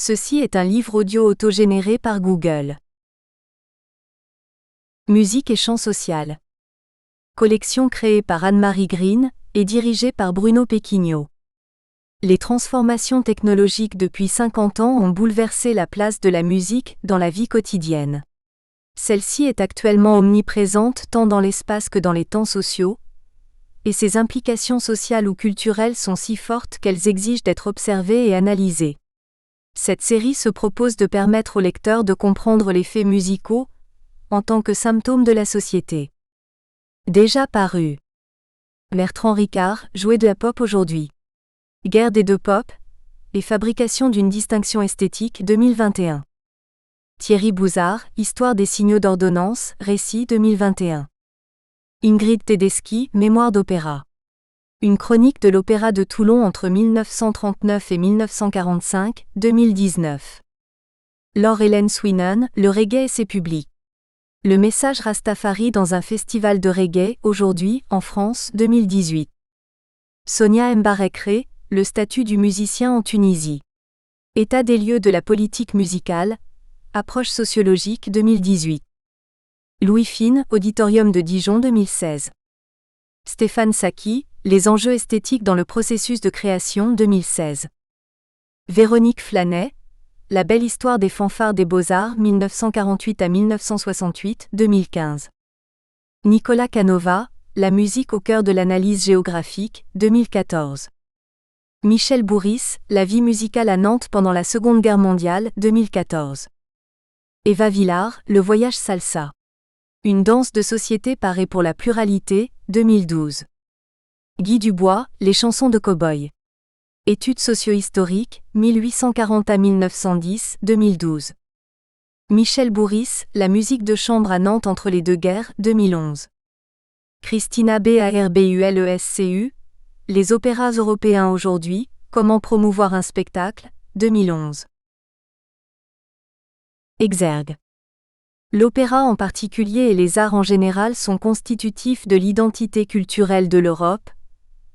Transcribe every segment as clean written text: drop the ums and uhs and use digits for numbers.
Ceci est un livre audio autogénéré par Google. Musique et chant social. Collection créée par Anne-Marie Green et dirigée par Bruno Pequigno. Les transformations technologiques depuis 50 ans ont bouleversé la place de la musique dans la vie quotidienne. Celle-ci est actuellement omniprésente tant dans l'espace que dans les temps sociaux, et ses implications sociales ou culturelles sont si fortes qu'elles exigent d'être observées et analysées. Cette série se propose de permettre au lecteur de comprendre les faits musicaux en tant que symptômes de la société. Déjà paru. Bertrand Ricard, jouer de la pop aujourd'hui. Guerre des deux pop, les fabrications d'une distinction esthétique 2021. Thierry Bouzard, Histoire des signaux d'ordonnance, récit 2021. Ingrid Tedeschi, Mémoire d'opéra. Une chronique de l'Opéra de Toulon entre 1939 et 1945, 2019. Laure-Hélène Swinnon, Le reggae et ses publics. Le message Rastafari dans un festival de reggae, aujourd'hui, en France, 2018. Sonia Mbarekre, Le statut du musicien en Tunisie. État des lieux de la politique musicale, Approche sociologique 2018. Louis Fine, Auditorium de Dijon 2016. Stéphane Saki, Les enjeux esthétiques dans le processus de création 2016. Véronique Flanet, La belle histoire des fanfares des beaux-arts 1948 à 1968 2015. Nicolas Canova, La musique au cœur de l'analyse géographique 2014. Michel Bourris, La vie musicale à Nantes pendant la Seconde Guerre mondiale 2014. Eva Villard, Le voyage salsa. Une danse de société parée pour la pluralité, 2012. Guy Dubois, Les chansons de cow-boy. Études socio-historiques, 1840 à 1910, 2012. Michel Bourris, La musique de chambre à Nantes entre les deux guerres, 2011. Christina Barbulescu, Les opéras européens aujourd'hui, comment promouvoir un spectacle, 2011. Exergue. L'opéra en particulier et les arts en général sont constitutifs de l'identité culturelle de l'Europe,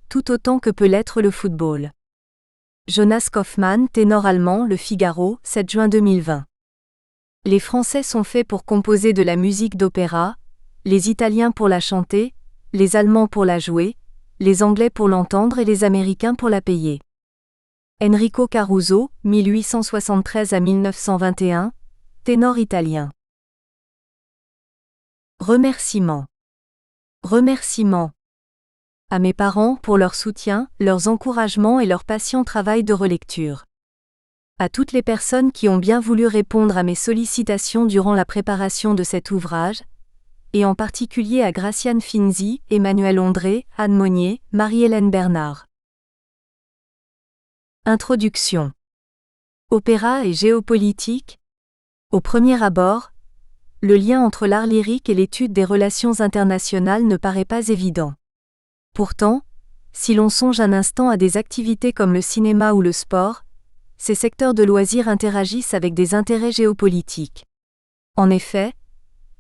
tout autant que peut l'être le football. Jonas Kaufmann, ténor allemand, Le Figaro, 7 juin 2020. Les Français sont faits pour composer de la musique d'opéra, les Italiens pour la chanter, les Allemands pour la jouer, les Anglais pour l'entendre et les Américains pour la payer. Enrico Caruso, 1873 à 1921, ténor italien. Remerciements. Remerciements à mes parents pour leur soutien, leurs encouragements et leur patient travail de relecture. À toutes les personnes qui ont bien voulu répondre à mes sollicitations durant la préparation de cet ouvrage, et en particulier à Graciane Finzi, Emmanuel Ondré, Anne Monnier, Marie-Hélène Bernard. Introduction. Opéra et géopolitique. Au premier abord, le lien entre l'art lyrique et l'étude des relations internationales ne paraît pas évident. Pourtant, si l'on songe un instant à des activités comme le cinéma ou le sport, ces secteurs de loisirs interagissent avec des intérêts géopolitiques. En effet,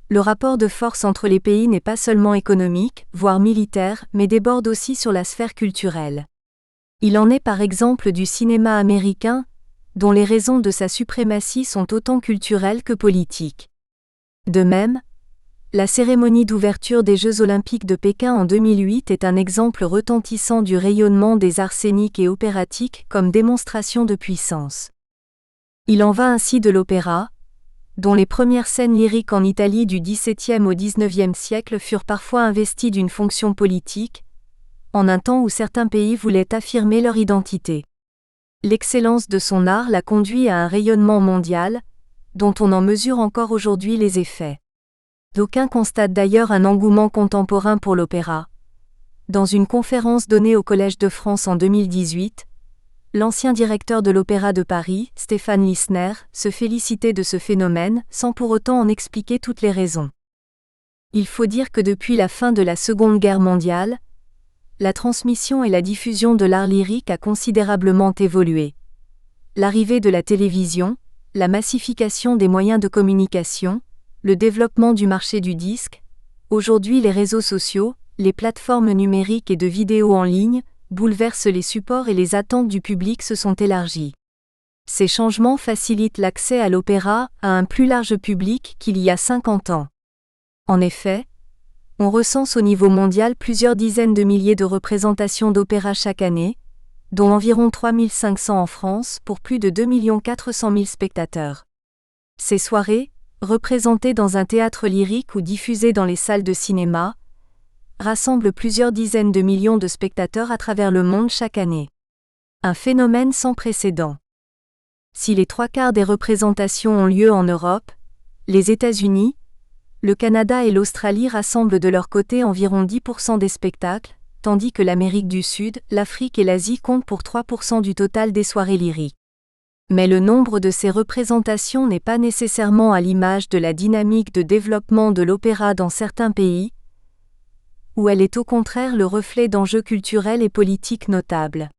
le rapport de force entre les pays n'est pas seulement économique, voire militaire, mais déborde aussi sur la sphère culturelle. Il en est par exemple du cinéma américain, dont les raisons de sa suprématie sont autant culturelles que politiques. De même, la cérémonie d'ouverture des Jeux olympiques de Pékin en 2008 est un exemple retentissant du rayonnement des arts scéniques et opératiques comme démonstration de puissance. Il en va ainsi de l'opéra, dont les premières scènes lyriques en Italie du XVIIe au XIXe siècle furent parfois investies d'une fonction politique, en un temps où certains pays voulaient affirmer leur identité. L'excellence de son art l'a conduit à un rayonnement mondial, dont on en mesure encore aujourd'hui les effets. D'aucuns constatent d'ailleurs un engouement contemporain pour l'opéra. Dans une conférence donnée au Collège de France en 2018, l'ancien directeur de l'Opéra de Paris, Stéphane Lissner, se félicitait de ce phénomène, sans pour autant en expliquer toutes les raisons. Il faut dire que depuis la fin de la Seconde Guerre mondiale, la transmission et la diffusion de l'art lyrique a considérablement évolué. L'arrivée de la télévision, la massification des moyens de communication, le développement du marché du disque, aujourd'hui les réseaux sociaux, les plateformes numériques et de vidéos en ligne, bouleversent les supports et les attentes du public se sont élargies. Ces changements facilitent l'accès à l'opéra à un plus large public qu'il y a 50 ans. En effet, on recense au niveau mondial plusieurs dizaines de milliers de représentations d'opéra chaque année, dont environ 3500 en France pour plus de 2 400 000 spectateurs. Ces soirées, représentées dans un théâtre lyrique ou diffusées dans les salles de cinéma, rassemblent plusieurs dizaines de millions de spectateurs à travers le monde chaque année. Un phénomène sans précédent. Si les 3/4 des représentations ont lieu en Europe, les États-Unis, le Canada et l'Australie rassemblent de leur côté environ 10% des spectacles, tandis que l'Amérique du Sud, l'Afrique et l'Asie comptent pour 3% du total des soirées lyriques. Mais le nombre de ces représentations n'est pas nécessairement à l'image de la dynamique de développement de l'opéra dans certains pays, où elle est au contraire le reflet d'enjeux culturels et politiques notables.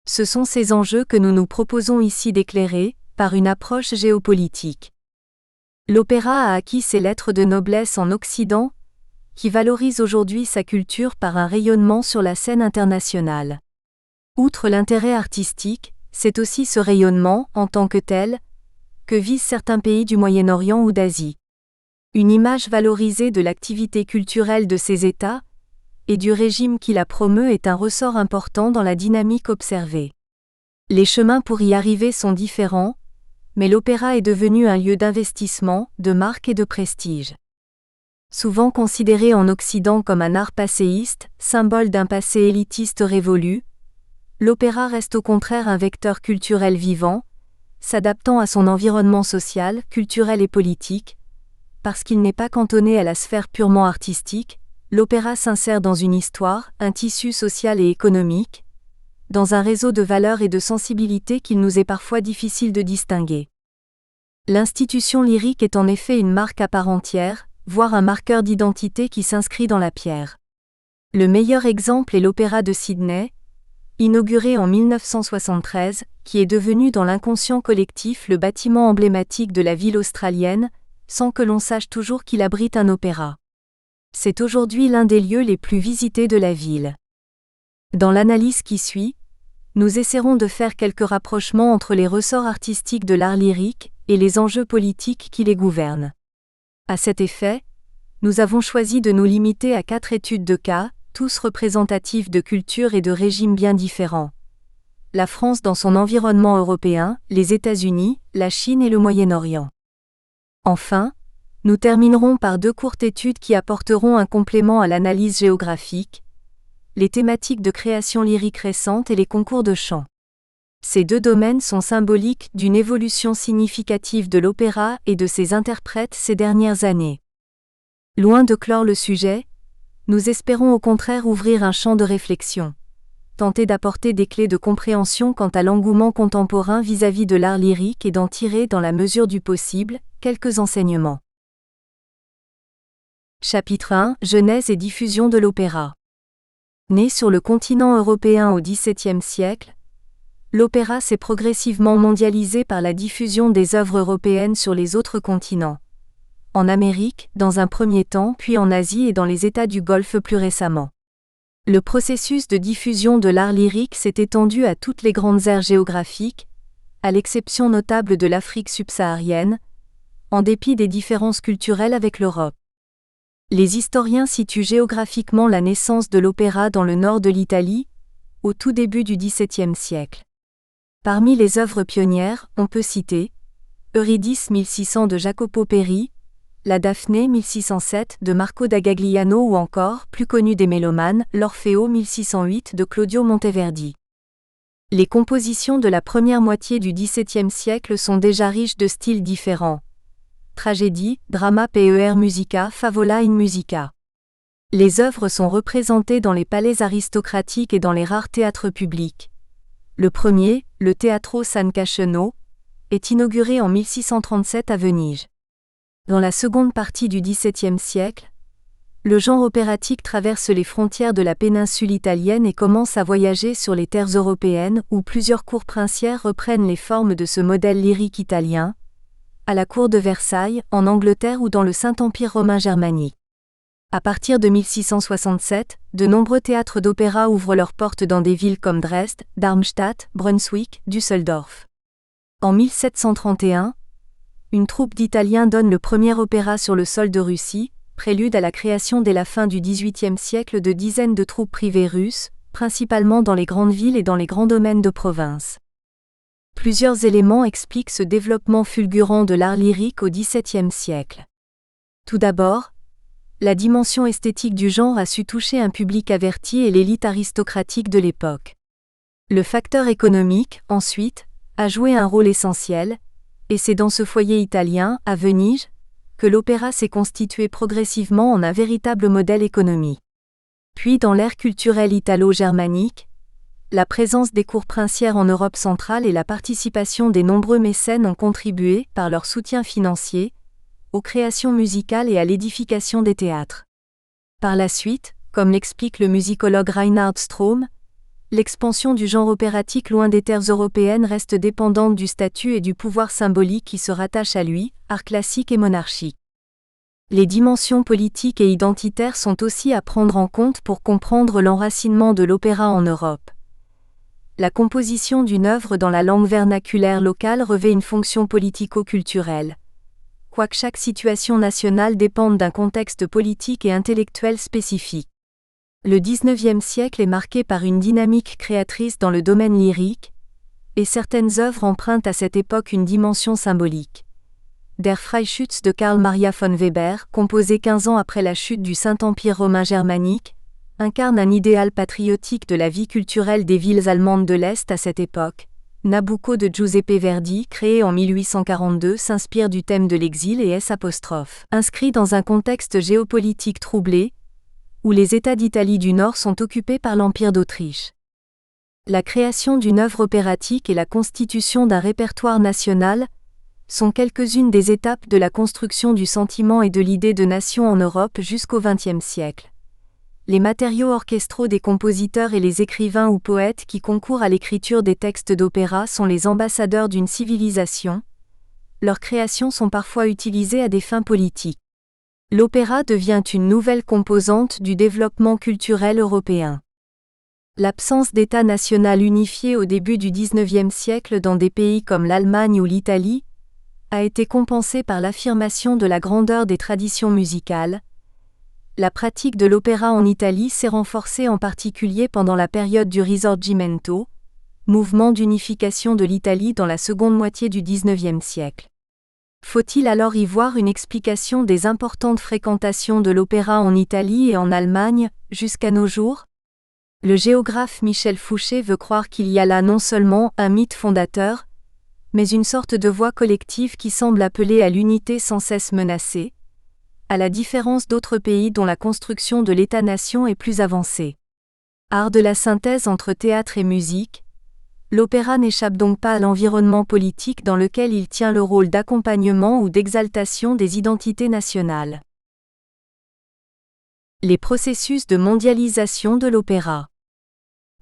Ce sont ces enjeux que nous nous proposons ici d'éclairer, par une approche géopolitique. L'opéra a acquis ses lettres de noblesse en Occident, qui valorise aujourd'hui sa culture par un rayonnement sur la scène internationale. Outre l'intérêt artistique, c'est aussi ce rayonnement, en tant que tel, que visent certains pays du Moyen-Orient ou d'Asie. Une image valorisée de l'activité culturelle de ces États, et du régime qui la promeut est un ressort important dans la dynamique observée. Les chemins pour y arriver sont différents, mais l'opéra est devenu un lieu d'investissement, de marque et de prestige. Souvent considéré en Occident comme un art passéiste, symbole d'un passé élitiste révolu, l'opéra reste au contraire un vecteur culturel vivant, s'adaptant à son environnement social, culturel et politique. Parce qu'il n'est pas cantonné à la sphère purement artistique, l'opéra s'insère dans une histoire, un tissu social et économique, dans un réseau de valeurs et de sensibilités qu'il nous est parfois difficile de distinguer. L'institution lyrique est en effet une marque à part entière, voire un marqueur d'identité qui s'inscrit dans la pierre. Le meilleur exemple est l'Opéra de Sydney, inauguré en 1973, qui est devenu dans l'inconscient collectif le bâtiment emblématique de la ville australienne, sans que l'on sache toujours qu'il abrite un opéra. C'est aujourd'hui l'un des lieux les plus visités de la ville. Dans l'analyse qui suit, nous essaierons de faire quelques rapprochements entre les ressorts artistiques de l'art lyrique et les enjeux politiques qui les gouvernent. À cet effet, nous avons choisi de nous limiter à 4 études de cas, tous représentatifs de cultures et de régimes bien différents. La France dans son environnement européen, les États-Unis, la Chine et le Moyen-Orient. Enfin, nous terminerons par 2 courtes études qui apporteront un complément à l'analyse géographique, les thématiques de création lyrique récente et les concours de chant. Ces 2 domaines sont symboliques d'une évolution significative de l'opéra et de ses interprètes ces dernières années. Loin de clore le sujet, nous espérons au contraire ouvrir un champ de réflexion, tenter d'apporter des clés de compréhension quant à l'engouement contemporain vis-à-vis de l'art lyrique et d'en tirer dans la mesure du possible quelques enseignements. Chapitre 1 : Genèse et diffusion de l'opéra. Né sur le continent européen au XVIIe siècle, l'opéra s'est progressivement mondialisé par la diffusion des œuvres européennes sur les autres continents. En Amérique, dans un premier temps, puis en Asie et dans les États du Golfe plus récemment. Le processus de diffusion de l'art lyrique s'est étendu à toutes les grandes aires géographiques, à l'exception notable de l'Afrique subsaharienne, en dépit des différences culturelles avec l'Europe. Les historiens situent géographiquement la naissance de l'opéra dans le nord de l'Italie, au tout début du XVIIe siècle. Parmi les œuvres pionnières, on peut citer Eurydice 1600 de Jacopo Peri, La Daphné 1607 de Marco da Gagliano ou encore, plus connu des mélomanes, l'Orfeo 1608 de Claudio Monteverdi. Les compositions de la première moitié du XVIIe siècle sont déjà riches de styles différents. Tragédie, drama per musica, favola in musica. Les œuvres sont représentées dans les palais aristocratiques et dans les rares théâtres publics. Le premier, le Teatro San Casceno, est inauguré en 1637 à Venise. Dans la seconde partie du XVIIe siècle, le genre opératique traverse les frontières de la péninsule italienne et commence à voyager sur les terres européennes où plusieurs cours princières reprennent les formes de ce modèle lyrique italien, à la cour de Versailles, en Angleterre ou dans le Saint-Empire romain germanique. À partir de 1667, de nombreux théâtres d'opéra ouvrent leurs portes dans des villes comme Dresde, Darmstadt, Brunswick, Düsseldorf. En 1731, une troupe d'Italiens donne le premier opéra sur le sol de Russie, prélude à la création dès la fin du XVIIIe siècle de dizaines de troupes privées russes, principalement dans les grandes villes et dans les grands domaines de province. Plusieurs éléments expliquent ce développement fulgurant de l'art lyrique au XVIIe siècle. Tout d'abord, la dimension esthétique du genre a su toucher un public averti et l'élite aristocratique de l'époque. Le facteur économique, ensuite, a joué un rôle essentiel, et c'est dans ce foyer italien, à Venise, que l'opéra s'est constitué progressivement en un véritable modèle économique. Puis dans l'ère culturelle italo-germanique, la présence des cours princières en Europe centrale et la participation des nombreux mécènes ont contribué, par leur soutien financier, aux créations musicales et à l'édification des théâtres. Par la suite, comme l'explique le musicologue Reinhard Straume, l'expansion du genre opératique loin des terres européennes reste dépendante du statut et du pouvoir symbolique qui se rattachent à lui, art classique et monarchique. Les dimensions politiques et identitaires sont aussi à prendre en compte pour comprendre l'enracinement de l'opéra en Europe. La composition d'une œuvre dans la langue vernaculaire locale revêt une fonction politico-culturelle, quoique chaque situation nationale dépende d'un contexte politique et intellectuel spécifique. Le XIXe siècle est marqué par une dynamique créatrice dans le domaine lyrique, et certaines œuvres empruntent à cette époque une dimension symbolique. Der Freischütz de Karl Maria von Weber, composé 15 ans après la chute du Saint-Empire romain germanique, incarne un idéal patriotique de la vie culturelle des villes allemandes de l'Est à cette époque. Nabucco de Giuseppe Verdi, créé en 1842, s'inspire du thème de l'exil et S'. Inscrit dans un contexte géopolitique troublé, où les États d'Italie du Nord sont occupés par l'Empire d'Autriche. La création d'une œuvre opératique et la constitution d'un répertoire national sont quelques-unes des étapes de la construction du sentiment et de l'idée de nation en Europe jusqu'au XXe siècle. Les matériaux orchestraux des compositeurs et les écrivains ou poètes qui concourent à l'écriture des textes d'opéra sont les ambassadeurs d'une civilisation. Leurs créations sont parfois utilisées à des fins politiques. L'opéra devient une nouvelle composante du développement culturel européen. L'absence d'État national unifié au début du XIXe siècle dans des pays comme l'Allemagne ou l'Italie a été compensée par l'affirmation de la grandeur des traditions musicales. La pratique de l'opéra en Italie s'est renforcée en particulier pendant la période du Risorgimento, mouvement d'unification de l'Italie dans la seconde moitié du XIXe siècle. Faut-il alors y voir une explication des importantes fréquentations de l'opéra en Italie et en Allemagne, jusqu'à nos jours ? Le géographe Michel Fouché veut croire qu'il y a là non seulement un mythe fondateur, mais une sorte de voix collective qui semble appeler à l'unité sans cesse menacée, à la différence d'autres pays dont la construction de l'État-nation est plus avancée. Art de la synthèse entre théâtre et musique, l'opéra n'échappe donc pas à l'environnement politique dans lequel il tient le rôle d'accompagnement ou d'exaltation des identités nationales. Les processus de mondialisation de l'opéra.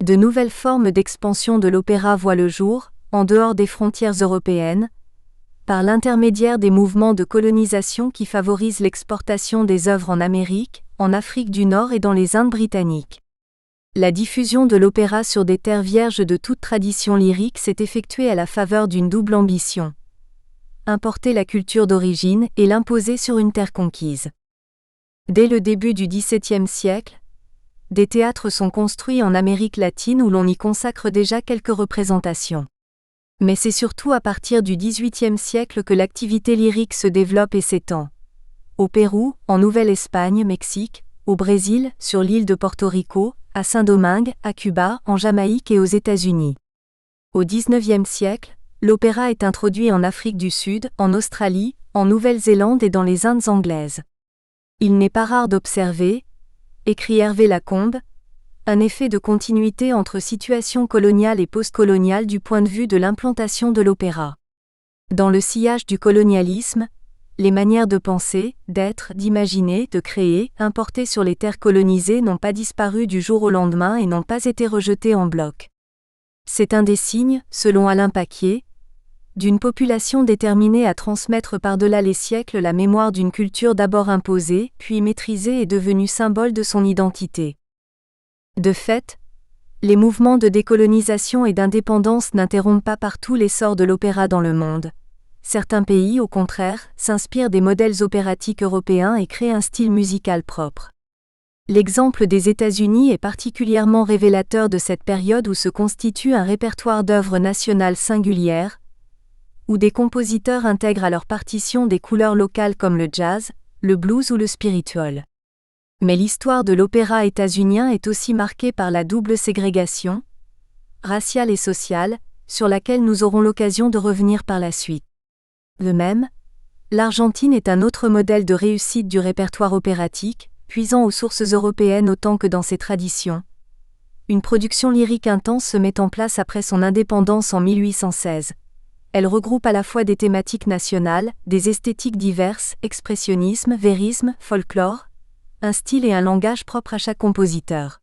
De nouvelles formes d'expansion de l'opéra voient le jour, en dehors des frontières européennes, par l'intermédiaire des mouvements de colonisation qui favorisent l'exportation des œuvres en Amérique, en Afrique du Nord et dans les Indes britanniques. La diffusion de l'opéra sur des terres vierges de toute tradition lyrique s'est effectuée à la faveur d'une double ambition. Importer la culture d'origine et l'imposer sur une terre conquise. Dès le début du XVIIe siècle, des théâtres sont construits en Amérique latine où l'on y consacre déjà quelques représentations. Mais c'est surtout à partir du XVIIIe siècle que l'activité lyrique se développe et s'étend. Au Pérou, en Nouvelle-Espagne, Mexique, au Brésil, sur l'île de Porto Rico, à Saint-Domingue, à Cuba, en Jamaïque et aux États-Unis. Au XIXe siècle, l'opéra est introduit en Afrique du Sud, en Australie, en Nouvelle-Zélande et dans les Indes anglaises. Il n'est pas rare d'observer, écrit Hervé Lacombe, un effet de continuité entre situation coloniale et postcoloniale du point de vue de l'implantation de l'opéra. Dans le sillage du colonialisme, les manières de penser, d'être, d'imaginer, de créer, importées sur les terres colonisées n'ont pas disparu du jour au lendemain et n'ont pas été rejetées en bloc. C'est un des signes, selon Alain Paquier, d'une population déterminée à transmettre par-delà les siècles la mémoire d'une culture d'abord imposée, puis maîtrisée et devenue symbole de son identité. De fait, Les mouvements de décolonisation et d'indépendance n'interrompent pas partout l'essor de l'opéra dans le monde. Certains pays, au contraire, s'inspirent des modèles opératiques européens et créent un style musical propre. L'exemple des États-Unis est particulièrement révélateur de cette période où se constitue un répertoire d'œuvres nationales singulières, où des compositeurs intègrent à leur partition des couleurs locales comme le jazz, le blues ou le spiritual. Mais l'histoire de l'opéra états-unien est aussi marquée par la double ségrégation, raciale et sociale, sur laquelle nous aurons l'occasion de revenir par la suite. De même, l'Argentine est un autre modèle de réussite du répertoire opératique, puisant aux sources européennes autant que dans ses traditions. Une production lyrique intense se met en place après son indépendance en 1816. Elle regroupe à la fois des thématiques nationales, des esthétiques diverses, expressionnisme, vérisme, folklore, un style et un langage propres à chaque compositeur.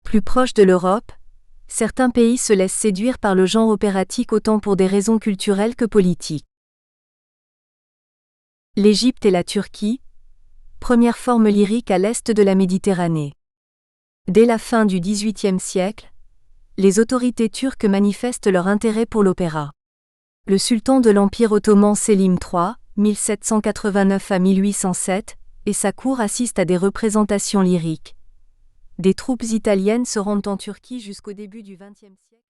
Plus proche de l'Europe, certains pays se laissent séduire par le genre opératique autant pour des raisons culturelles que politiques. L'Égypte et la Turquie, première forme lyrique à l'est de la Méditerranée. Dès la fin du XVIIIe siècle, les autorités turques manifestent leur intérêt pour l'opéra. Le sultan de l'Empire ottoman Selim III, 1789 à 1807, et sa cour assistent à des représentations lyriques. Des troupes italiennes se rendent en Turquie jusqu'au début du XXe siècle.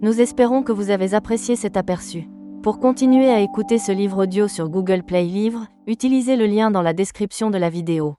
Nous espérons que vous avez apprécié cet aperçu. Pour continuer à écouter ce livre audio sur Google Play Livres, utilisez le lien dans la description de la vidéo.